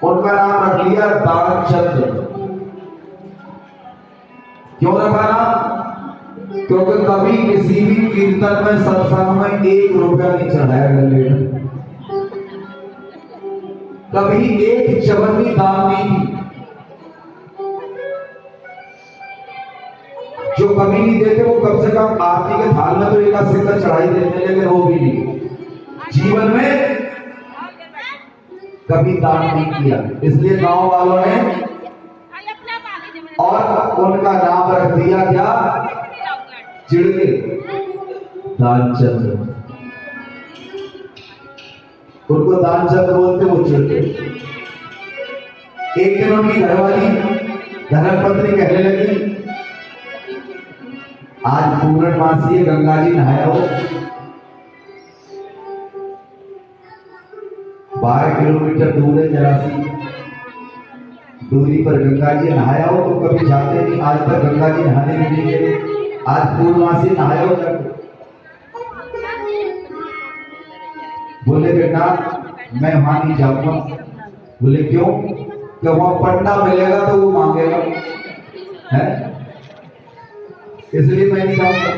उनका नाम रख लिया दानचंद। क्यों रखा नाम? क्योंकि कभी किसी भी कीर्तन में सत्संग में 1 रुपया नहीं चढ़ाया गले में, कभी 1 चवन्नी दान नहीं की। जो कभी नहीं देते वो कम से कम आरती के थाल में तो 1 सिक्का चढ़ाई देते, लेकिन वो भी नहीं, जीवन में कभी दान नहीं किया। इसलिए गांव वालों ने और उनका नाम रख दिया क्या? चिड़के, दानचंद। उनको दानचंद बोलते, वो चिड़के। एक दिन उनकी घरवाली धर्मपत्नी कहने लगी, आज पूर्णमासी है, गंगा जी नहाया हो। 12 किलोमीटर दूर है, जरा सी दूरी पर गंगा जी नहाया हो। तो कभी जाते नहीं, आज तक गंगा जी नहाने भी नहीं गए, आज पूर्णमासी नहाया हो। बोले बेटा मैं वहां नहीं जाऊंगा। बोले क्यों? कि वहां पंडा मिलेगा तो वो मांगेगा, है इसलिए मैं नहीं जाऊंगा।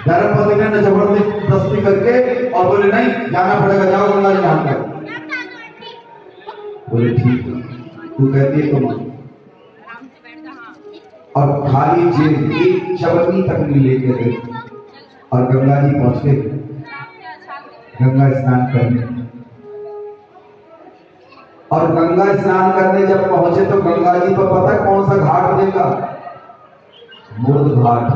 धर्मपति ने जबरदस्ती करके और बोले नहीं जाना पड़ेगा, जाओ गंगा जी नहा कर। बोले ठीक है, तू कहती है तो मान। और खाली जेब 1 चवन्नी तक नहीं लेके गए और गंगा जी पहुंच गए गंगा स्नान करने। और गंगा स्नान करने जब पहुंचे तो गंगा जी पर पता है कौन सा घाट देखा? मुर्द घाट।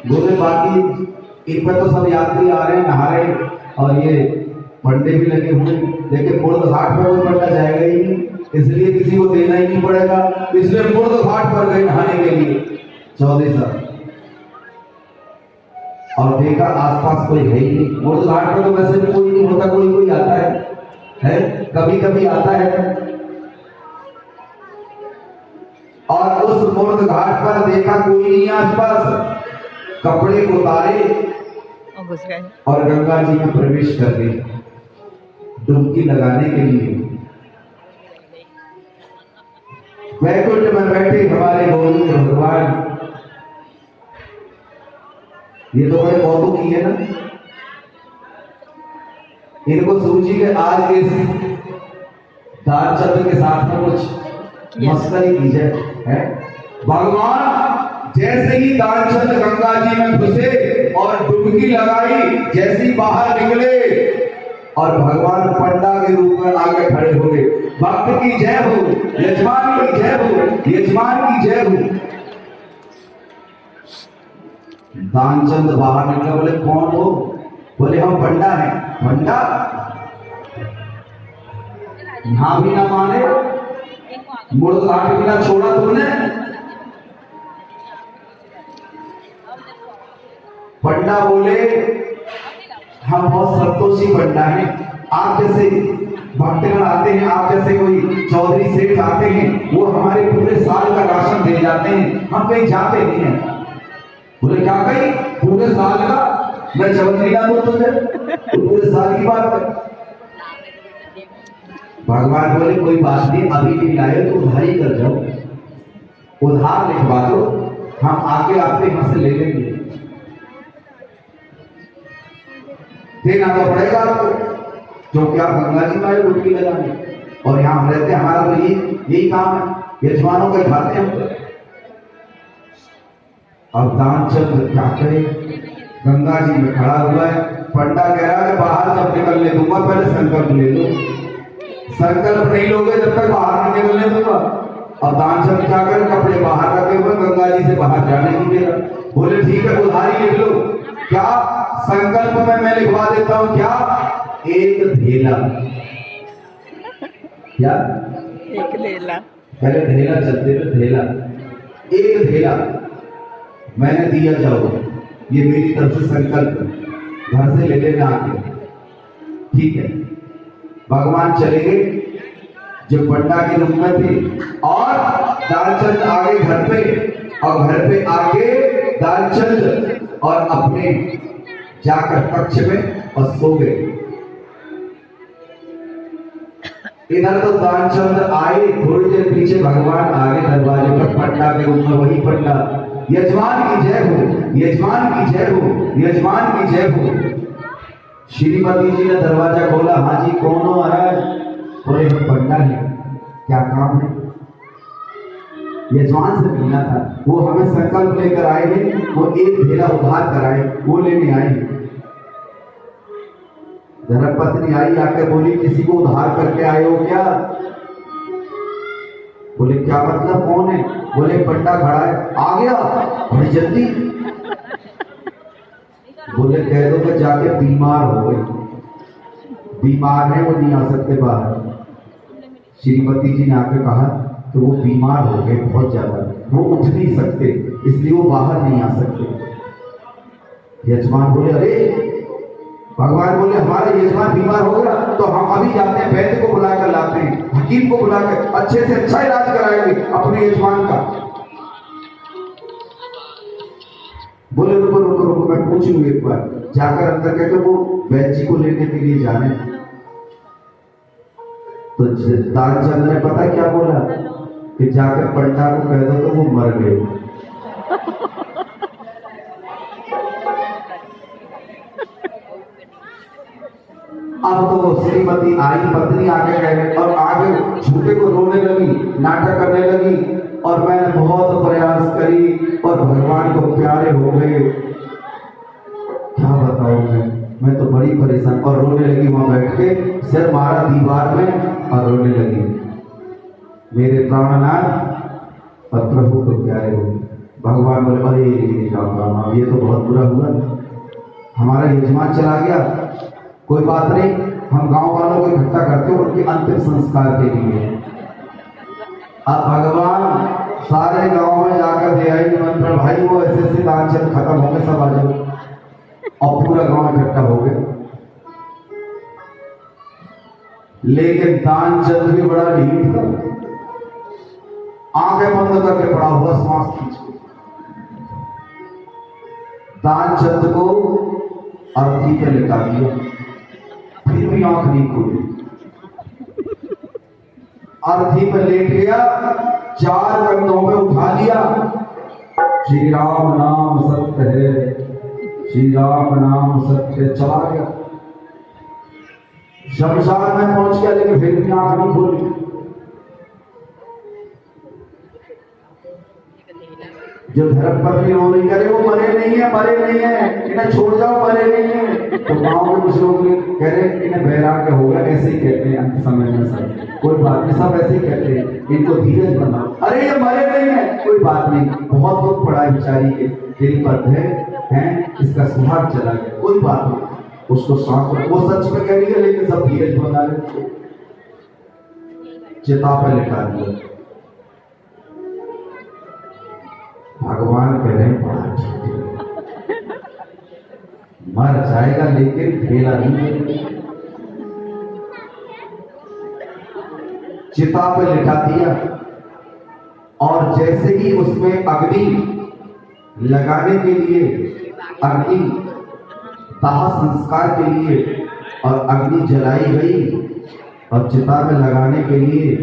बोले बाकी इन पर तो सब यात्री आ रहे हैं, नहा रहे हैं और ये पंडे भी लगे हुए, लेकिन मुर्द घाट पर कोई पंडा जाएगा ही नहीं, इसलिए किसी को देना ही नहीं पड़ेगा। इसलिए मुर्द घाट पर गए नहाने के लिए 14 साल। और देखा आसपास कोई है ही नहीं। मुर्द घाट पर तो वैसे भी कोई नहीं होता, कोई कोई आता है कभी कभी आता है। और उस मुर्द घाट पर देखा कोई नहीं आसपास, कपड़े उतारे और गंगा जी में प्रवेश कर गए डुबकी लगाने के लिए। वैकुंठ में बैठे हमारे गोविंद भगवान, ये तो बड़े कौतुक की है ना। इनको सूची के आज के दानचंद के साथ में कुछ मस्करी की जाए, है भगवान जैसे ही दानचंद गंगा जी में घुसे और डुबकी लगाई, जैसे ही बाहर निकले और भगवान पंडा के रूप में आगे खड़े हो गए। भक्त की जय हो, यजमान की जय हो, यजमान की जय हो। दानचंद बाहर निकला, बोले कौन हो? बोले हम पंडा हैं। पंडा? यहां भी ना माने, मुर्द घाट भी ना छोड़ा तुमने। पंडा बोले हम बहुत संतोषी पंडा हैं, आप जैसे भक्तगण आते हैं, आप जैसे कोई चौधरी सेठ आते हैं, वो हमारे पूरे साल का राशन दे जाते हैं, हम कहीं जाते नहीं हैं। बोले क्या कहीं? पूरे साल का? मैं चौधरी ना दूं तुझे, पूरे साल की बात है। भगवान बोले कोई बात नहीं, अभी नहीं लाए तो उधारी कर जाओ, उधार लिखवा दो, हम आके आपके यहां से ले लेंगे। देना तो पड़ेगा आपको, क्योंकि आप गंगा जी में डुबकी लगाने और यहाँ हम रहते हैं, हमारा तो यही काम है, यजमानों का खाते हैं। अब दानचंद क्या करे? गंगा जी में खड़ा हुआ है, पंडा कह रहा है बाहर जब निकलने दूंगा पहले संकल्प ले लो। संकल्प नहीं लोगे जब तक बाहर नहीं निकलने दूंगा। और दानचंद क्या करे? कपड़े बाहर रखे हुए, गंगा जी से बाहर जाने नहीं दे रहा। बोले ठीक है उधारी लिख लो। क्या? संकल्प में मैं लिखवा देता हूं क्या? 1 धेला। क्या? 1 धेला। पहले धेला चलते थे, धेला 1 धेला मैंने दिया, जाओ ये मेरी तरफ से संकल्प, घर से ले लेना आके। ठीक है। भगवान चले गए जो पंडा के रूप में थे और दानचंद आगे घर पे, और घर पे आके दानचंद और अपने जाकर कक्ष में और सो गए। इधर तो दानचंद आए, थोड़ी देर पीछे भगवान आगे दरवाजे पर पंडा के रूप में, वही पंडा, यजमान की जय हो, यजमान की जय हो, यजमान की जय हो। श्रीमती जी ने दरवाजा खोला, हाँ जी कौन हो महाराज? बोले हम पंडा है, क्या काम है? यजमान से मिलना था, वो हमें संकल्प लेकर आए हैं, वो एक ढेला उधार कराए, वो लेने आए हैं। धर्मपत्नी आई, आकर बोली किसी को उधार करके आए हो क्या? बोले क्या मतलब, कौन है? बोले पंडा खड़ा है। आ गया बड़ी जल्दी? बोले कह दो कि जाके बीमार हो गए, बीमार है, वो नहीं आ सकते बाहर। श्रीमती जी ने आके कहा तो वो बीमार हो गए बहुत ज्यादा, वो उठ नहीं सकते, इसलिए वो बाहर नहीं आ सकते। यजमान बोले अरे, भगवान बोले हमारे यजमान बीमार हो गया तो हम अभी जाते हैं, वैद्य को बुलाकर लाते हैं, हकीम को बुलाकर अच्छे से अच्छा इलाज कराएंगे अपने यजमान का। बोले रुको रुको रुको, मैं पूछूंगी एक बार। जाकर अंदर कहते वो वैद्य जी को लेने के लिए जाने, तो दानचंद ने पता क्या बोला कि जाकर पंडा को कह दो तो वो मर गए। अब तो श्रीमती आई, पत्नी आके कहने और आगे झूठे को रोने लगी, नाटक करने लगी, और मैंने बहुत प्रयास करी और भगवान को प्यारे हो गए। क्या बताऊं मैं तो बड़ी परेशान, और रोने लगी वहां बैठ के, सिर मारा दीवार में और रोने लगी, मेरे प्राणनाथ और प्रभु को प्यारे हो। भगवान बोले अरे राम राम, ये तो बहुत बुरा हुआ, हमारा यजमान चला गया, कोई बात नहीं, हम गांव वालों को इकट्ठा करते हैं उनके अंतिम संस्कार के लिए। अब भगवान सारे गांव में जाकर दे आई निमंत्रण, भाई वो ऐसे दानचंद खत्म हो गए, सब आ जाओ, और पूरा गांव इकट्ठा हो गए। लेकिन दानचंद भी बड़ा ढीठ था, आंखें बंद करके पड़ा हुआ, सांस खींच के। दानचंद को अर्थी पे लिटा दिया, फिर भी आंख नहीं खोली, अर्थी पर लेट गया, चार कंधों पे उठा लिया, श्री राम नाम सत्य है, श्री राम नाम सत्य, चला गया शमशान में पहुंच गया, लेकिन फिर भी आंख नहीं खोली। जो धर्मपत्नी रो रही करे वो मरे नहीं है, मरे नहीं है, इन्हें छोड़ जाओ, मरे नहीं है। तो गांव में कुछ लोग कह रहे हैं इन्हें वैराग्य होगा, ऐसे ही कहते हैं अंत समय में सब, कोई बात नहीं, सब ऐसे ही कहते हैं, इनको धीरज बनाओ, अरे ये मरे नहीं है, कोई बात नहीं, बहुत दुख पड़ा है बेचारी के दिल पर है, इसका सुहाग चला गया, कोई बात नहीं, उसको सांस, वो सच में कह रही है, लेकिन सब धीरज बना रहे, चिता पर लिटा दिया। भगवान कह रहे हैं बड़ा ठीक, मर जाएगा लेकिन ढेला नहीं, चिता पे लिटा दिया, और जैसे ही उसमें अग्नि लगाने के लिए, अग्नि दाह संस्कार के लिए और अग्नि जलाई गई और चिता में लगाने के लिए,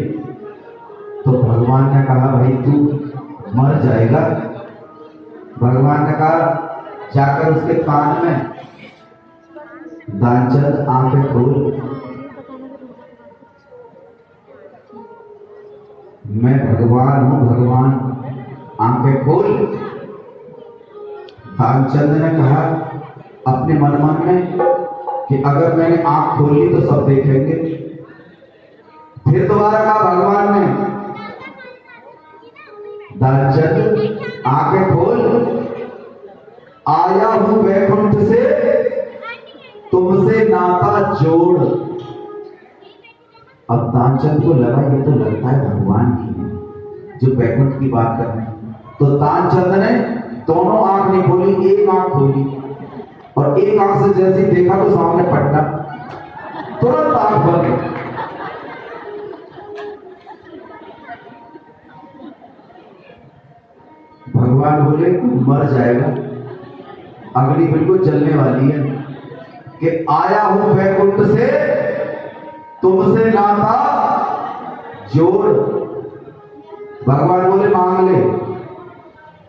तो भगवान ने कहा भाई तू मर जाएगा। भगवान ने कहा जाकर उसके कान में, दानचंद आंखें खोल, मैं भगवान हूं, भगवान आंखें खोल। दानचंद ने कहा अपने मन में कि अगर मैंने आंख खोल ली तो सब देखेंगे। फिर दोबारा कहा भगवान ने, दानचंद आंखें खोल, आया हूं वैकुंठ से तुमसे नाता जोड़। अब दानचंद को लगा ये तो लगता है भगवान ही है जो वैकुंठ की बात कर रहे हैं। तो दानचंद ने दोनों आंख नहीं खोली, एक आंख खोली, और एक आंख से जैसे देखा तो सामने पटना, तुरंत आंख बंद। भगवान बोले मर जाएगा, अग्नि बिल्कुल जलने वाली है कि आया हूं वैकुंठ से तुमसे नाता जोड़। भगवान बोले मांग ले,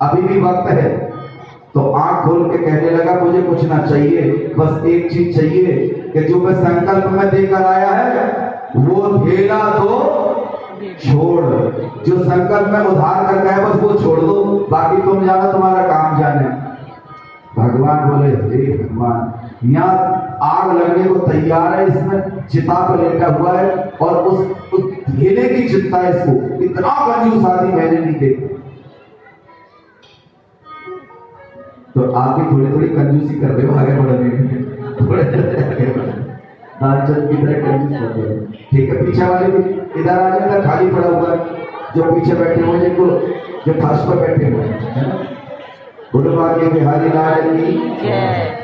अभी भी वक्त है। तो आंख खोल के कहने लगा मुझे कुछ ना चाहिए, बस एक चीज चाहिए कि जो मैं संकल्प में देकर आया है वो ढेला तो छोड़, जो संकल्प में उधार कर गया बस वो छोड़ दो, बाकी तुम जानो, तुम्हारा काम जाने। भगवान बोले हे भगवान, यहाँ आग लगने को तैयार है, इसमें चिता पर लेटा हुआ है और उस ढेले की चिंता है इसको, इतना कंजूस आदमी मैंने नहीं देखा। तो आप भी थोड़ी थोड़ी कंजूसी कर रहे हो आगे बढ़ने में, थोड़े दानचंद की तरह कंजूस कर रहे हो। ठीक है, पीछे वाले भी इधर आ जाए, खाली पड़ा हुआ है, जो पीछे बैठे हुए जिनको जो फर्श पर बैठे हुए हैं, बोलो बाकी बिहारी लाल की जय।